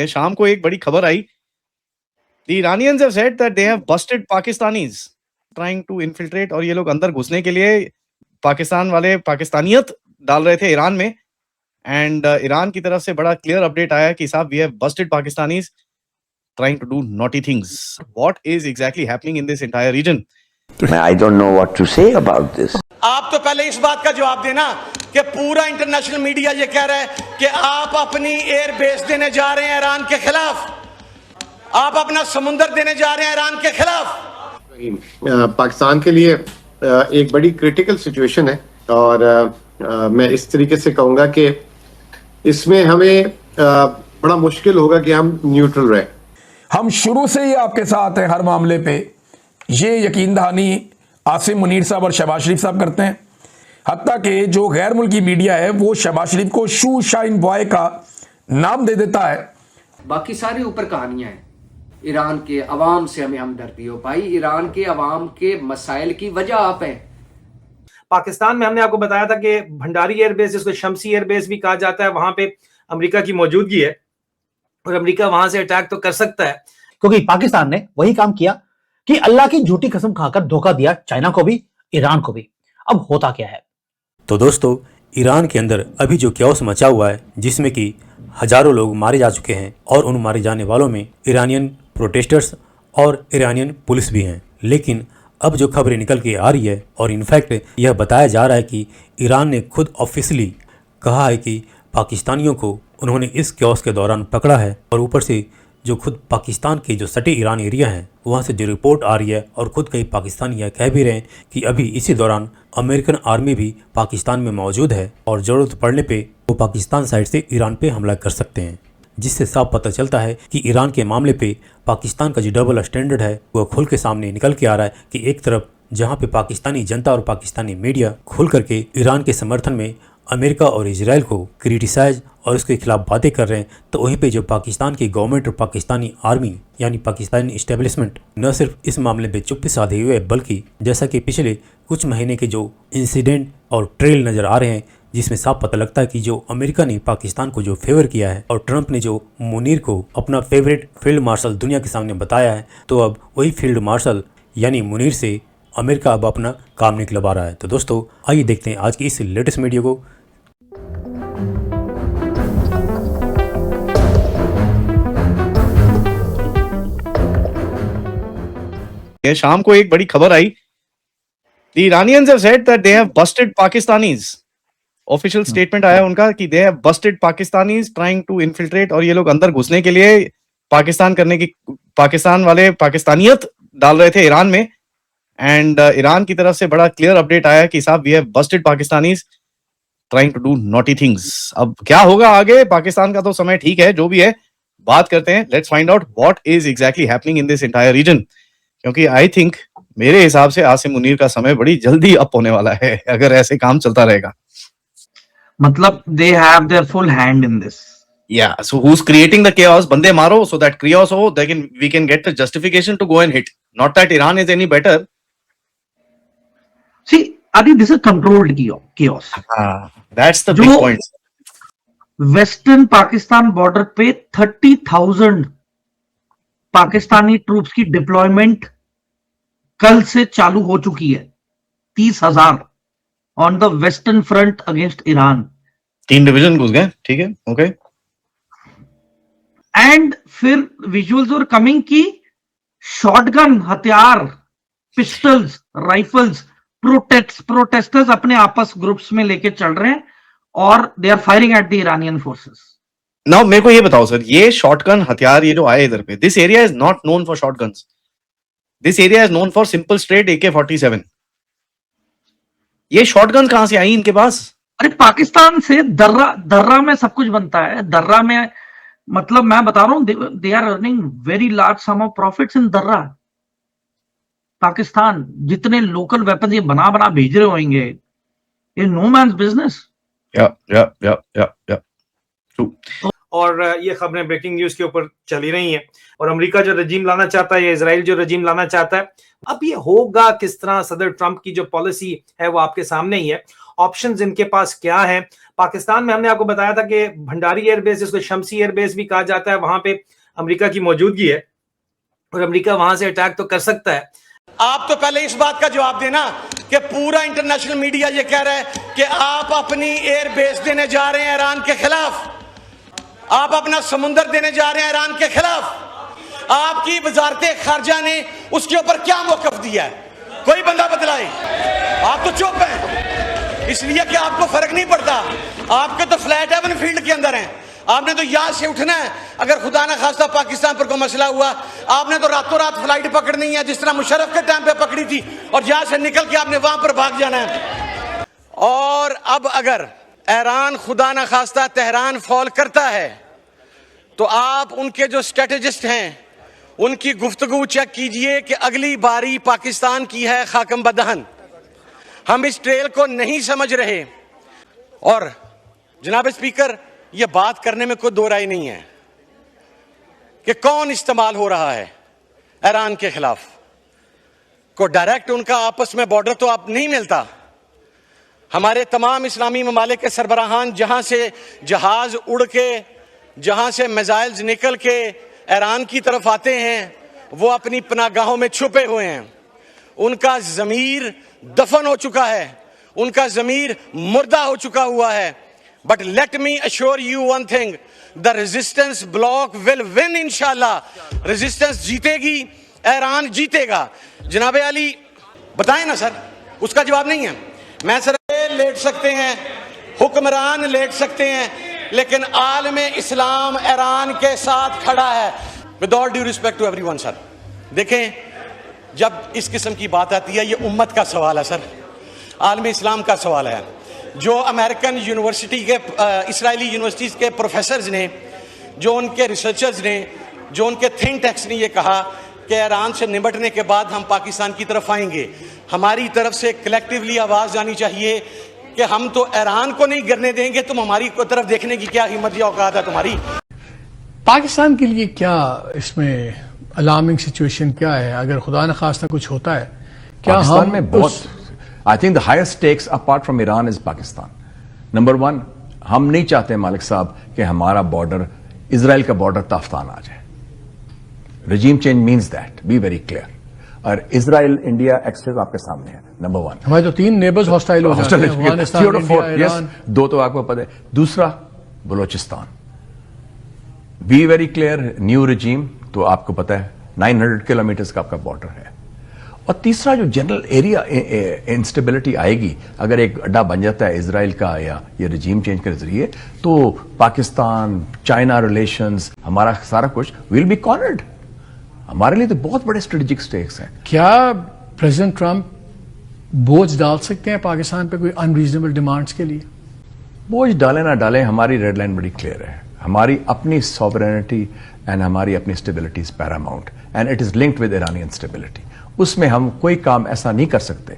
शाम को एक बड़ी खबर आई। The Iranians have said that they have busted Pakistanis trying to infiltrate, और ये लोग अंदर घुसने के लिए पाकिस्तान वाले पाकिस्तानियत डाल रहे थे ईरान में। एंड ईरान की तरफ से बड़ा क्लियर अपडेट आया कि साहब we have busted Pakistanis trying to do naughty things. What is exactly happening in this entire region? I don't know what to say about this. आप तो पहले इस बात का जवाब देना कि पूरा इंटरनेशनल मीडिया ये कह रहा है कि आप अपनी एयर बेस देने जा रहे हैं ईरान के खिलाफ, आप अपना समुंदर देने जा रहे हैं ईरान के खिलाफ। पाकिस्तान के लिए एक बड़ी क्रिटिकल सिचुएशन है और मैं इस तरीके से कहूंगा कि इसमें हमें बड़ा मुश्किल होगा कि हम न्यूट्रल रहें। हम शुरू से ही आपके साथ हैं हर मामले पे। ये यकीन दहानी आसिम मुनीर साहब और शहबाज शरीफ साहब करते हैं। हत्ता कि जो गैर मुल्की मीडिया है वो शहबाज शरीफ को शू शाइन बॉय का नाम दे देता है। बाकी सारे ऊपर कहानियां हैं। ईरान के अवाम से हमें हमदर्दी हो पाई, ईरान के अवाम के मसाइल की वजह आप हैं। पाकिस्तान में हमने आपको बताया था कि भंडारी एयरबेस, जिसको शमसी एयरबेस भी कहा जाता है, वहां पे अमेरिका की मौजूदगी है और अमेरिका वहां से अटैक तो कर सकता है, क्योंकि पाकिस्तान ने वही काम किया कि अल्लाह की झूठी कसम खाकर धोखा दिया चाइना को भी, ईरान को भी। अब होता क्या है? तो दोस्तों, ईरान के अंदर अभी जो क्याओस मचा हुआ है, जिसमें कि हजारों लोग मारे जा चुके हैं और उन मारे जाने वालों में ईरानियन प्रोटेस्टर्स और ईरानियन पुलिस भी हैं। लेकिन अब जो खबरें निकल के आ रही है और इनफैक्ट यह बताया जा रहा है कि ईरान ने खुद ऑफिशियली कहा है कि पाकिस्तानियों को उन्होंने इस क्याओस के दौरान पकड़ा है, और ऊपर से जो खुद पाकिस्तान के जो सटे ईरान एरिया हैं वहाँ से जो रिपोर्ट आ रही है और खुद कई पाकिस्तानी यह कह भी रहे हैं कि अभी इसी दौरान अमेरिकन आर्मी भी पाकिस्तान में मौजूद है और ज़रूरत पड़ने पे वो पाकिस्तान साइड से ईरान पे हमला कर सकते हैं। जिससे साफ पता चलता है कि ईरान के मामले पे पाकिस्तान का जो डबल स्टैंडर्ड है वो खुल के सामने निकल के आ रहा है कि एक तरफ जहाँ पे पाकिस्तानी जनता और पाकिस्तानी मीडिया खुल करके ईरान के समर्थन में अमेरिका और इजराइल को क्रिटिसाइज और उसके खिलाफ बातें कर रहे हैं, तो वहीं पे जो पाकिस्तान की गवर्नमेंट और पाकिस्तानी आर्मी यानी पाकिस्तानी इस्टेब्लिशमेंट न सिर्फ इस मामले पे चुप्पी साधे हुए है, बल्कि जैसा कि पिछले कुछ महीने के जो इंसिडेंट और ट्रेल नज़र आ रहे हैं, जिसमें साफ पता लगता है कि जो अमेरिका ने पाकिस्तान को जो फेवर किया है और ट्रंप ने जो मुनीर को अपना फेवरेट फील्ड मार्शल दुनिया के सामने बताया है, तो अब वही फील्ड मार्शल यानी मुनीर से अमेरिका अब अपना काम निकलवा रहा है। तो दोस्तों, आइए देखते हैं आज की इस लेटेस्ट वीडियो को। शाम को एक बड़ी खबर आई। The Iranians have said that they have busted Pakistanis. Official statement आया उनका कि they have busted Pakistanis trying to infiltrate, और ये लोग अंदर घुसने के लिए पाकिस्तान वाले पाकिस्तानियत डाल रहे थे ईरान में। एंड ईरान की तरफ से बड़ा क्लियर अपडेट आया कि साहब we have busted Pakistanis trying to do naughty things. अब क्या होगा आगे, पाकिस्तान का तो समय ठीक है, जो भी है बात करते हैं। Let's find out what is exactly happening in this entire reason, क्योंकि आई थिंक मेरे हिसाब से आसिम मुनीर का समय बड़ी जल्दी अप होने वाला है अगर ऐसे काम चलता रहेगा। मतलब they have their full hand in this. Yeah, so who's creating the chaos? बंदे मारो so that chaos हो, we can get the justification to go and hit. Not that Iran is any better. See, Adi, this is controlled chaos. That's the big point. Western Pakistan border पे 30,000 Pakistani troops की deployment कल से चालू हो चुकी है। 30,000 on the western front against Iran. 3 division घुस गए, ठीक है, ओके। एंड फिर विजुअल्स और कमिंग की शॉटगन, हथियार, पिस्टल्स, राइफल्स, प्रोटेस्टर्स अपने आपस ग्रुप्स में लेके चल रहे हैं और they are firing at the Iranian forces. Now मेरे को ये बताओ सर, ये शॉटगन हथियार ये जो आए इधर पे, this area is not known for shotguns, this area is known for simple straight AK-47। ये शॉटगन कहां से आई इनके पास? अरे पाकिस्तान से दर्रा में सब कुछ बनता है। दर्रा में मतलब मैं बता रहा हूं, they are earning very large sum of profits in Darra. Pakistan जितने लोकल वेपन ये बना भेज रहे होंगे, ये नो मैन्स बिजनेस। और ये खबरें ब्रेकिंग न्यूज के ऊपर चली रही हैं। और अमेरिका जो रजीम लाना चाहता है या इजराइल जो रजीम लाना चाहता है, अब ये होगा किस तरह? सदर ट्रंप की जो पॉलिसी है वो आपके सामने ही है। ऑप्शंस इनके पास क्या हैं। पाकिस्तान में हमने आपको बताया था कि भंडारी एयरबेस, जिसको शमसी एयरबेस भी कहा जाता है, वहां पे अमेरिका की मौजूदगी है और अमेरिका वहां से अटैक तो कर सकता है। आप तो पहले इस बात का जवाब देना कि पूरा इंटरनेशनल मीडिया ये कह रहा है कि आप अपनी एयर बेस देने जा रहे हैं ईरान के खिलाफ, आप अपना समुंदर देने जा रहे हैं ईरान के खिलाफ। आपकी वजारत खारजा ने उसके ऊपर क्या मौकफ दिया है? कोई बंदा बदलाए। आप तो चुप हैं इसलिए कि आपको फर्क नहीं पड़ता। आपके तो फ्लैट हेवन फील्ड के अंदर हैं। आपने तो यहां से उठना है। अगर खुदा ना खास्ता पाकिस्तान पर कोई मसला हुआ, आपने तो रातों रात फ्लाइट पकड़नी है जिस तरह मुशर्रफ के टाइम पे पकड़ी थी, और यहां से निकल के आपने वहां पर भाग जाना है। और अब अगर ईरान खुदा ना खास्ता तेहरान फॉल करता है तो आप उनके जो स्ट्रेटेजिस्ट हैं उनकी गुफ्तगू चेक कीजिए कि अगली बारी पाकिस्तान की है खाकम बदहन। हम इस ट्रेल को नहीं समझ रहे। और जनाब स्पीकर, ये बात करने में कोई दो राय नहीं है कि कौन इस्तेमाल हो रहा है ईरान के खिलाफ। को डायरेक्ट उनका आपस में बॉर्डर तो आप नहीं मिलता। हमारे तमाम इस्लामी ममालिक के सरबराहान जहां से जहाज उड़ के, जहां से मिसाइल्स निकल के ईरान की तरफ आते हैं, वो अपनी पनागाहों में छुपे हुए हैं। उनका ज़मीर दफन हो चुका है, उनका ज़मीर मुर्दा हो चुका हुआ है। But let me assure you one thing, the resistance block will win इंशाल्लाह। रेजिस्टेंस जीतेगी, ईरान जीतेगा। जनाबे अली बताएं ना सर, उसका जवाब नहीं है। मैं सर लेट सकते हैं, हुक्मरान लेट सकते हैं, लेकिन आलम इस्लाम ईरान के साथ खड़ा है। With all due respect to everyone sir, देखें जब इस किस्म की बात आती है, ये उम्मत का सवाल है सर, आलम इस्लाम का सवाल है। जो अमेरिकन यूनिवर्सिटी के इसराइली यूनिवर्सिटीज़ के प्रोफेसर्स ने, जो उनके रिसर्चर्स ने, जो उनके थिंक टैंक्स ने ये कहा कि ईरान से निपटने के बाद हम पाकिस्तान की तरफ आएंगे, हमारी तरफ से कलेक्टिवली आवाज़ जानी चाहिए कि हम तो ईरान को नहीं गिरने देंगे, तुम हमारी तरफ देखने की क्या हिम्मत या औकात है तुम्हारी। पाकिस्तान के लिए क्या इसमें अलार्मिंग सिचुएशन क्या है? अगर खुदा न खास्ता कुछ होता है, क्या पाकिस्तान में बहुत, I think the highest stakes apart from Iran is Pakistan. Number one, हम नहीं चाहते मालिक साहब कि हमारा बॉर्डर, इजराइल का बॉर्डर ताफ्तान आ जाए। regime change means that, be very clear. और इजराइल इंडिया एक्सेस आपके सामने है। नंबर वन, हमारे तो 3 नेबर्स हॉस्टाइल हो जाते हैं, अफगानिस्तान, इंडिया, ईरान। 2 तो आपको पता है। दूसरा Balochistan, be very clear, new regime तो आपको पता है 900 किलोमीटर का आपका बॉर्डर है। और तीसरा जो जनरल एरिया इंस्टेबिलिटी आएगी अगर एक अड्डा बन जाता है इजराइल का या ये रिजीम चेंज के जरिए, तो पाकिस्तान चाइना रिलेशंस, हमारा सारा कुछ विल बी कॉर्नर्ड। हमारे लिए तो बहुत बड़े स्ट्रेटेजिक स्टेक्स हैं। क्या प्रेसिडेंट ट्रंप बोझ डाल सकते हैं पाकिस्तान पे कोई अनरीजनेबल डिमांड्स के लिए? बोझ डालें ना डालें, हमारी रेड लाइन बड़ी क्लियर है। हमारी अपनी सॉवरेनिटी एंड हमारी अपनी stability is Paramount and it is linked with Iranian stability. उसमें हम कोई काम ऐसा नहीं कर सकते